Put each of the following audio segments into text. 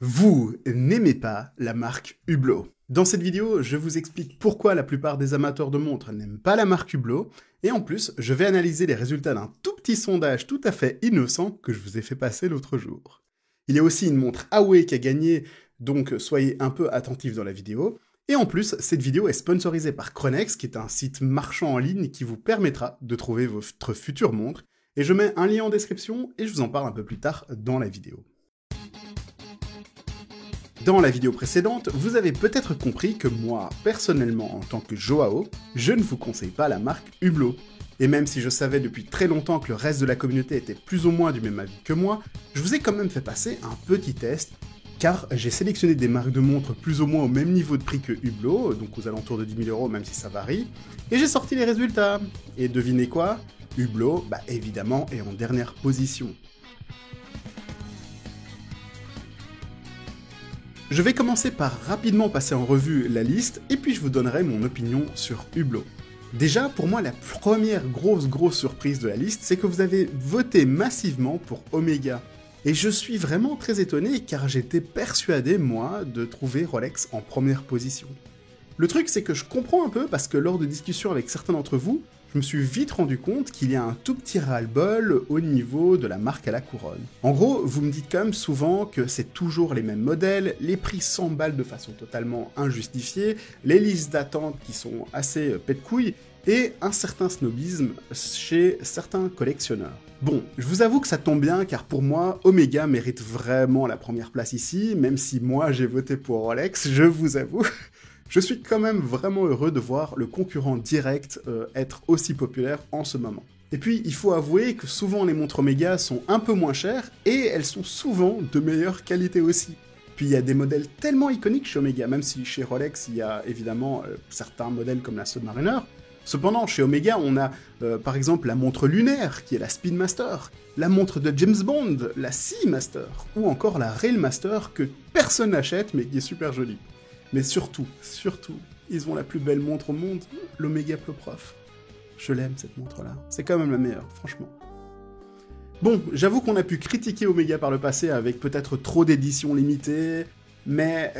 Vous n'aimez pas la marque Hublot. Dans cette vidéo, je vous explique pourquoi la plupart des amateurs de montres n'aiment pas la marque Hublot, et en plus, je vais analyser les résultats d'un tout petit sondage tout à fait innocent que je vous ai fait passer l'autre jour. Il y a aussi une montre Huawei qui a gagné, donc soyez un peu attentifs dans la vidéo. Et en plus, cette vidéo est sponsorisée par Chronex, qui est un site marchand en ligne qui vous permettra de trouver votre future montre, et je mets un lien en description, et je vous en parle un peu plus tard dans la vidéo. Dans la vidéo précédente, vous avez peut-être compris que moi, personnellement, en tant que Joao, je ne vous conseille pas la marque Hublot. Et même si je savais depuis très longtemps que le reste de la communauté était plus ou moins du même avis que moi, je vous ai quand même fait passer un petit test, car j'ai sélectionné des marques de montres plus ou moins au même niveau de prix que Hublot, donc aux alentours de 10 000 €, même si ça varie, et j'ai sorti les résultats. Et devinez quoi? Hublot, évidemment, est en dernière position. Je vais commencer par rapidement passer en revue la liste, et puis je vous donnerai mon opinion sur Hublot. Déjà, pour moi, la première grosse surprise de la liste, c'est que vous avez voté massivement pour Omega. Et je suis vraiment très étonné, car j'étais persuadé, moi, de trouver Rolex en première position. Le truc, c'est que je comprends un peu, parce que lors de discussions avec certains d'entre vous, je me suis vite rendu compte qu'il y a un tout petit ras-le-bol au niveau de la marque à la couronne. En gros, vous me dites quand même souvent que c'est toujours les mêmes modèles, les prix s'emballent de façon totalement injustifiée, les listes d'attente qui sont assez pète-couilles, et un certain snobisme chez certains collectionneurs. Bon, je vous avoue que ça tombe bien, car pour moi, Omega mérite vraiment la première place ici, même si moi j'ai voté pour Rolex, je vous avoue. Je suis quand même vraiment heureux de voir le concurrent direct être aussi populaire en ce moment. Et puis, il faut avouer que souvent les montres Omega sont un peu moins chères, et elles sont souvent de meilleure qualité aussi. Puis il y a des modèles tellement iconiques chez Omega, même si chez Rolex il y a évidemment certains modèles comme la Submariner. Cependant, chez Omega, on a par exemple la montre lunaire, qui est la Speedmaster, la montre de James Bond, la Seamaster, ou encore la Railmaster, que personne n'achète, mais qui est super jolie. Mais surtout, ils ont la plus belle montre au monde, l'Omega Ploprof. Je l'aime cette montre-là, c'est quand même la meilleure, franchement. Bon, j'avoue qu'on a pu critiquer Omega par le passé avec peut-être trop d'éditions limitées, mais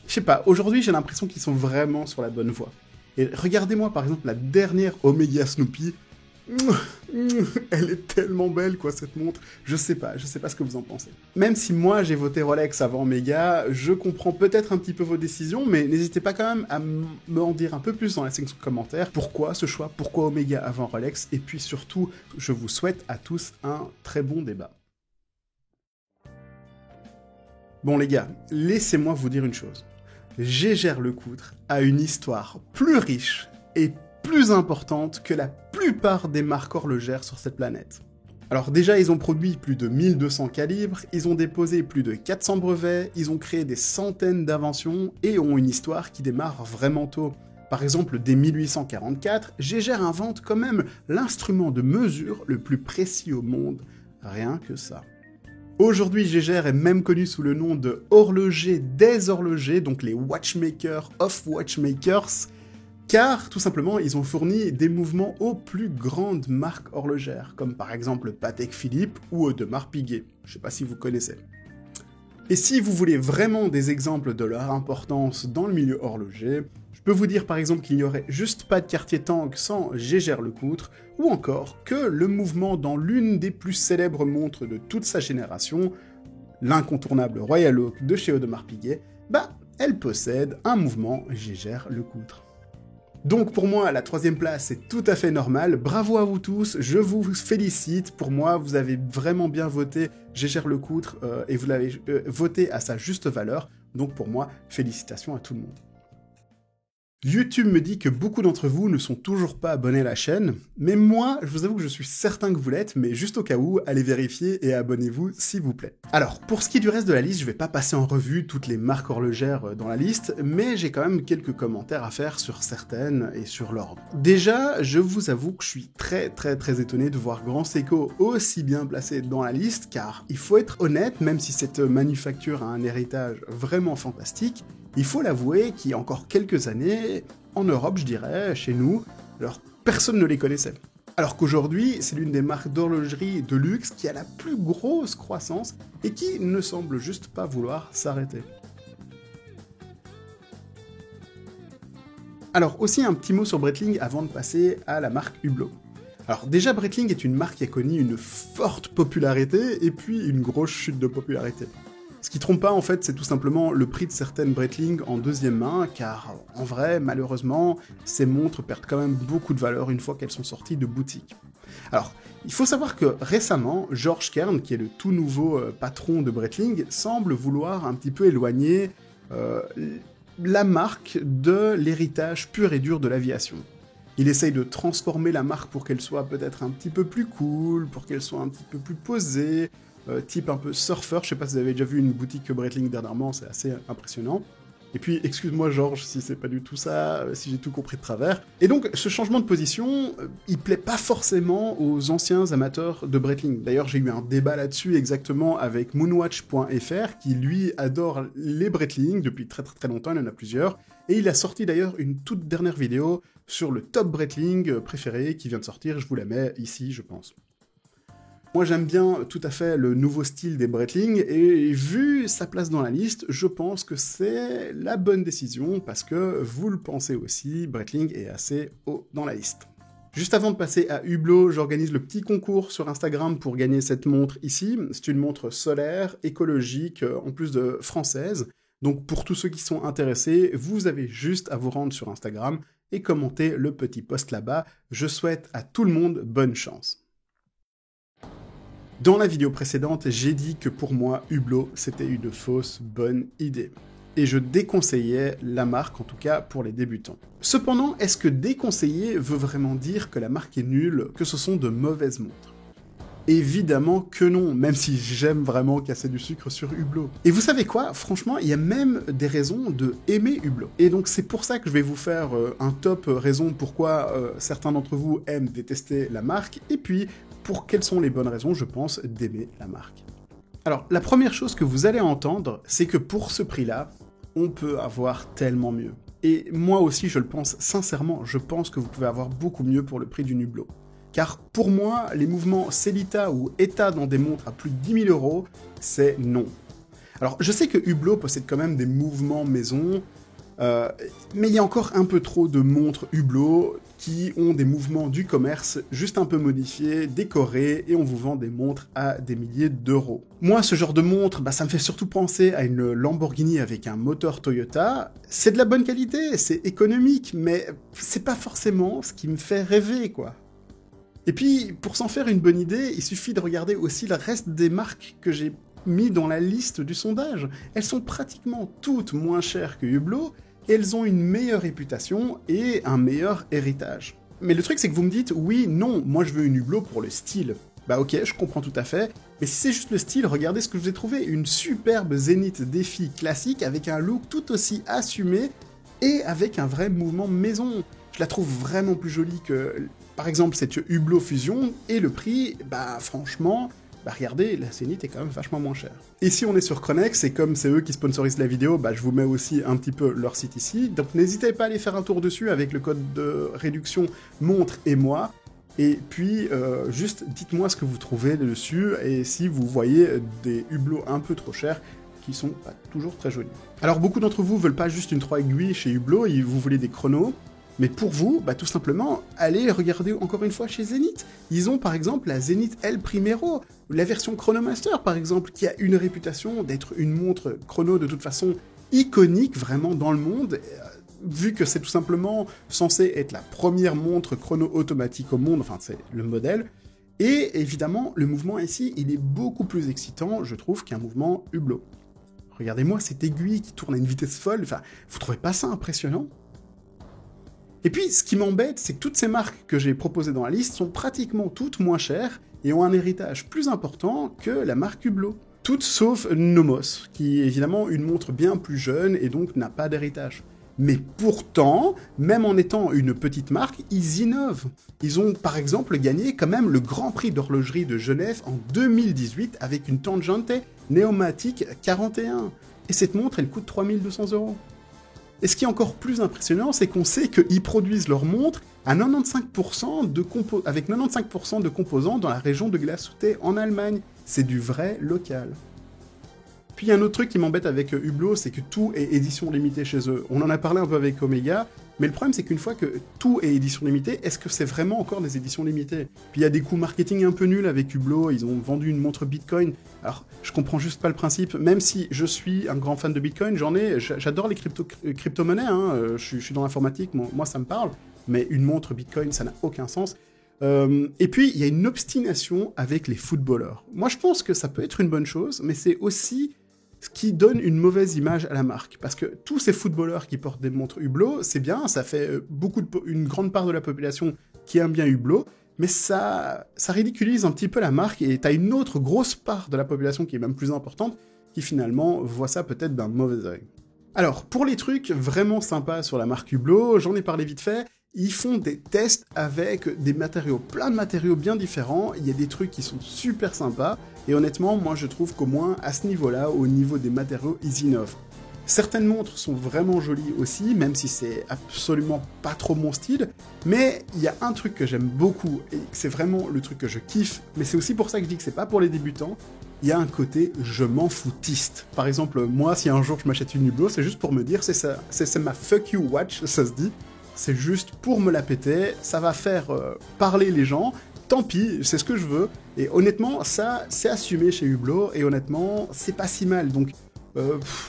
je sais pas, aujourd'hui j'ai l'impression qu'ils sont vraiment sur la bonne voie. Et regardez-moi par exemple la dernière Omega Snoopy, elle est tellement belle quoi cette montre, je sais pas ce que vous en pensez. Même si moi j'ai voté Rolex avant Omega, je comprends peut-être un petit peu vos décisions, mais n'hésitez pas quand même à m'en dire un peu plus dans la section de commentaires, pourquoi ce choix, pourquoi Omega avant Rolex, et puis surtout, je vous souhaite à tous un très bon débat. Bon les gars, laissez-moi vous dire une chose. Jaeger-LeCoultre a une histoire plus riche et plus importante que la plupart des marques horlogères sur cette planète. Alors déjà, ils ont produit plus de 1200 calibres, ils ont déposé plus de 400 brevets, ils ont créé des centaines d'inventions et ont une histoire qui démarre vraiment tôt. Par exemple, dès 1844, Jaeger invente quand même l'instrument de mesure le plus précis au monde. Rien que ça. Aujourd'hui, Jaeger est même connu sous le nom de horloger des horlogers, donc les watchmakers of watchmakers, car, tout simplement, ils ont fourni des mouvements aux plus grandes marques horlogères, comme par exemple Patek Philippe ou Audemars Piguet. Je sais pas si vous connaissez. Et si vous voulez vraiment des exemples de leur importance dans le milieu horloger, je peux vous dire par exemple qu'il n'y aurait juste pas de Cartier-Tank sans Jaeger-LeCoultre, ou encore que le mouvement dans l'une des plus célèbres montres de toute sa génération, l'incontournable Royal Oak de chez Audemars Piguet, elle possède un mouvement Jaeger-LeCoultre. Donc pour moi, la troisième place, c'est tout à fait normal. Bravo à vous tous, je vous félicite. Pour moi, vous avez vraiment bien voté Jaeger-LeCoultre et vous l'avez voté à sa juste valeur. Donc pour moi, félicitations à tout le monde. YouTube me dit que beaucoup d'entre vous ne sont toujours pas abonnés à la chaîne, mais moi, je vous avoue que je suis certain que vous l'êtes, mais juste au cas où, allez vérifier et abonnez-vous s'il vous plaît. Alors, pour ce qui est du reste de la liste, je vais pas passer en revue toutes les marques horlogères dans la liste, mais j'ai quand même quelques commentaires à faire sur certaines et sur l'ordre. Déjà, je vous avoue que je suis très étonné de voir Grand Seiko aussi bien placé dans la liste, car il faut être honnête, même si cette manufacture a un héritage vraiment fantastique, il faut l'avouer qu'il y a encore quelques années, en Europe je dirais, chez nous, alors personne ne les connaissait. Alors qu'aujourd'hui, c'est l'une des marques d'horlogerie de luxe qui a la plus grosse croissance et qui ne semble juste pas vouloir s'arrêter. Alors aussi un petit mot sur Breitling avant de passer à la marque Hublot. Alors déjà Breitling est une marque qui a connu une forte popularité et puis une grosse chute de popularité. Ce qui trompe pas en fait, c'est tout simplement le prix de certaines Breitling en deuxième main, car en vrai, malheureusement, ces montres perdent quand même beaucoup de valeur une fois qu'elles sont sorties de boutique. Alors, il faut savoir que récemment, George Kern, qui est le tout nouveau patron de Breitling, semble vouloir un petit peu éloigner la marque de l'héritage pur et dur de l'aviation. Il essaye de transformer la marque pour qu'elle soit peut-être un petit peu plus cool, pour qu'elle soit un petit peu plus posée, type un peu surfeur. Je sais pas si vous avez déjà vu une boutique Breitling dernièrement, c'est assez impressionnant. Et puis, excuse-moi Georges, si c'est pas du tout ça, si j'ai tout compris de travers. Et donc, ce changement de position, il plaît pas forcément aux anciens amateurs de Breitling. D'ailleurs, j'ai eu un débat là-dessus exactement avec Moonwatch.fr, qui lui adore les Breitling depuis très très très longtemps, il en a plusieurs. Et il a sorti d'ailleurs une toute dernière vidéo sur le top Breitling préféré qui vient de sortir, je vous la mets ici, je pense. Moi j'aime bien tout à fait le nouveau style des Breitling, et vu sa place dans la liste, je pense que c'est la bonne décision, parce que vous le pensez aussi, Breitling est assez haut dans la liste. Juste avant de passer à Hublot, j'organise le petit concours sur Instagram pour gagner cette montre ici. C'est une montre solaire, écologique, en plus de française. Donc pour tous ceux qui sont intéressés, vous avez juste à vous rendre sur Instagram et commenter le petit post là-bas. Je souhaite à tout le monde bonne chance. Dans la vidéo précédente, j'ai dit que pour moi, Hublot, c'était une fausse bonne idée. Et je déconseillais la marque, en tout cas pour les débutants. Cependant, est-ce que déconseiller veut vraiment dire que la marque est nulle, que ce sont de mauvaises montres? Évidemment que non, même si j'aime vraiment casser du sucre sur Hublot. Et vous savez quoi? Franchement, il y a même des raisons de aimer Hublot. Et donc c'est pour ça que je vais vous faire un top raison pourquoi certains d'entre vous aiment détester la marque, et puis pour quelles sont les bonnes raisons, je pense, d'aimer la marque. Alors, la première chose que vous allez entendre, c'est que pour ce prix-là, on peut avoir tellement mieux. Et moi aussi, je le pense sincèrement, je pense que vous pouvez avoir beaucoup mieux pour le prix d'une Hublot. Car pour moi, les mouvements Sellita ou ETA dans des montres à plus de 10 000 €, c'est non. Alors, je sais que Hublot possède quand même des mouvements maison, mais il y a encore un peu trop de montres Hublot qui ont des mouvements du commerce juste un peu modifiés, décorés, et on vous vend des montres à des milliers d'euros. Moi, ce genre de montre, ça me fait surtout penser à une Lamborghini avec un moteur Toyota. C'est de la bonne qualité, c'est économique, mais c'est pas forcément ce qui me fait rêver, quoi. Et puis, pour s'en faire une bonne idée, il suffit de regarder aussi le reste des marques que j'ai mis dans la liste du sondage. Elles sont pratiquement toutes moins chères que Hublot, et elles ont une meilleure réputation et un meilleur héritage. Mais le truc, c'est que vous me dites, oui, non, moi je veux une Hublot pour le style. Bah ok, je comprends tout à fait, mais si c'est juste le style, regardez ce que je vous ai trouvé, une superbe Zenith Défi classique avec un look tout aussi assumé et avec un vrai mouvement maison. Je la trouve vraiment plus jolie que, par exemple, cette Hublot Fusion, et le prix, franchement, regardez, la Zenith est quand même vachement moins chère. Et si on est sur Chronex, et comme c'est eux qui sponsorisent la vidéo, je vous mets aussi un petit peu leur site ici, donc n'hésitez pas à aller faire un tour dessus avec le code de réduction montre et moi, et puis juste dites-moi ce que vous trouvez dessus, et si vous voyez des Hublots un peu trop chers, qui sont pas toujours très jolis. Alors beaucoup d'entre vous veulent pas juste une 3 aiguilles chez Hublot, vous voulez des chronos. Mais pour vous, tout simplement, allez regarder encore une fois chez Zenith. Ils ont par exemple la Zenith El Primero, la version Chronomaster par exemple, qui a une réputation d'être une montre chrono de toute façon iconique vraiment dans le monde, vu que c'est tout simplement censé être la première montre chrono automatique au monde, enfin c'est le modèle. Et évidemment, le mouvement ici, il est beaucoup plus excitant, je trouve, qu'un mouvement Hublot. Regardez-moi cette aiguille qui tourne à une vitesse folle, vous trouvez pas ça impressionnant ? Et puis, ce qui m'embête, c'est que toutes ces marques que j'ai proposées dans la liste sont pratiquement toutes moins chères et ont un héritage plus important que la marque Hublot. Toutes sauf Nomos, qui est évidemment une montre bien plus jeune et donc n'a pas d'héritage. Mais pourtant, même en étant une petite marque, ils innovent. Ils ont par exemple gagné quand même le Grand Prix d'horlogerie de Genève en 2018 avec une Tangente Neomatic 41. Et cette montre, elle coûte 3 200 €. Et ce qui est encore plus impressionnant, c'est qu'on sait qu'ils produisent leurs montres à 95% avec 95% de composants dans la région de Glashütte en Allemagne. C'est du vrai local. Puis il y a un autre truc qui m'embête avec Hublot, c'est que tout est édition limitée chez eux. On en a parlé un peu avec Omega, mais le problème c'est qu'une fois que tout est édition limitée, est-ce que c'est vraiment encore des éditions limitées? Puis il y a des coûts marketing un peu nuls avec Hublot, ils ont vendu une montre Bitcoin. Alors je comprends juste pas le principe, même si je suis un grand fan de Bitcoin, j'adore les crypto-monnaies, hein, je suis dans l'informatique, moi ça me parle, mais une montre Bitcoin ça n'a aucun sens. Et puis, il y a une obstination avec les footballeurs. Moi, je pense que ça peut être une bonne chose, mais c'est aussi ce qui donne une mauvaise image à la marque. Parce que tous ces footballeurs qui portent des montres Hublot, c'est bien, ça fait une grande part de la population qui aime bien Hublot, mais ça ridiculise un petit peu la marque, et t'as une autre grosse part de la population qui est même plus importante, qui finalement voit ça peut-être d'un mauvais œil. Alors, pour les trucs vraiment sympas sur la marque Hublot, j'en ai parlé vite fait. Ils font des tests avec des matériaux, plein de matériaux bien différents, il y a des trucs qui sont super sympas, et honnêtement, moi je trouve qu'au moins à ce niveau-là, au niveau des matériaux, ils innovent. Certaines montres sont vraiment jolies aussi, même si c'est absolument pas trop mon style, mais il y a un truc que j'aime beaucoup, et c'est vraiment le truc que je kiffe, mais c'est aussi pour ça que je dis que c'est pas pour les débutants, il y a un côté je m'en foutiste. Par exemple, moi, si un jour je m'achète une Hublot, c'est juste pour me dire, c'est ma fuck you watch, ça se dit. C'est juste pour me la péter, ça va faire parler les gens, tant pis, c'est ce que je veux. Et honnêtement, ça, c'est assumé chez Hublot, et honnêtement, c'est pas si mal. Donc,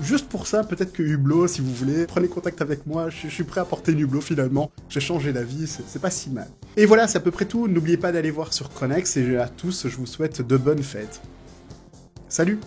juste pour ça, peut-être que Hublot, si vous voulez, prenez contact avec moi, je suis prêt à porter une Hublot finalement. J'ai changé d'avis, c'est pas si mal. Et voilà, c'est à peu près tout. N'oubliez pas d'aller voir sur Chronex, et à tous, je vous souhaite de bonnes fêtes. Salut!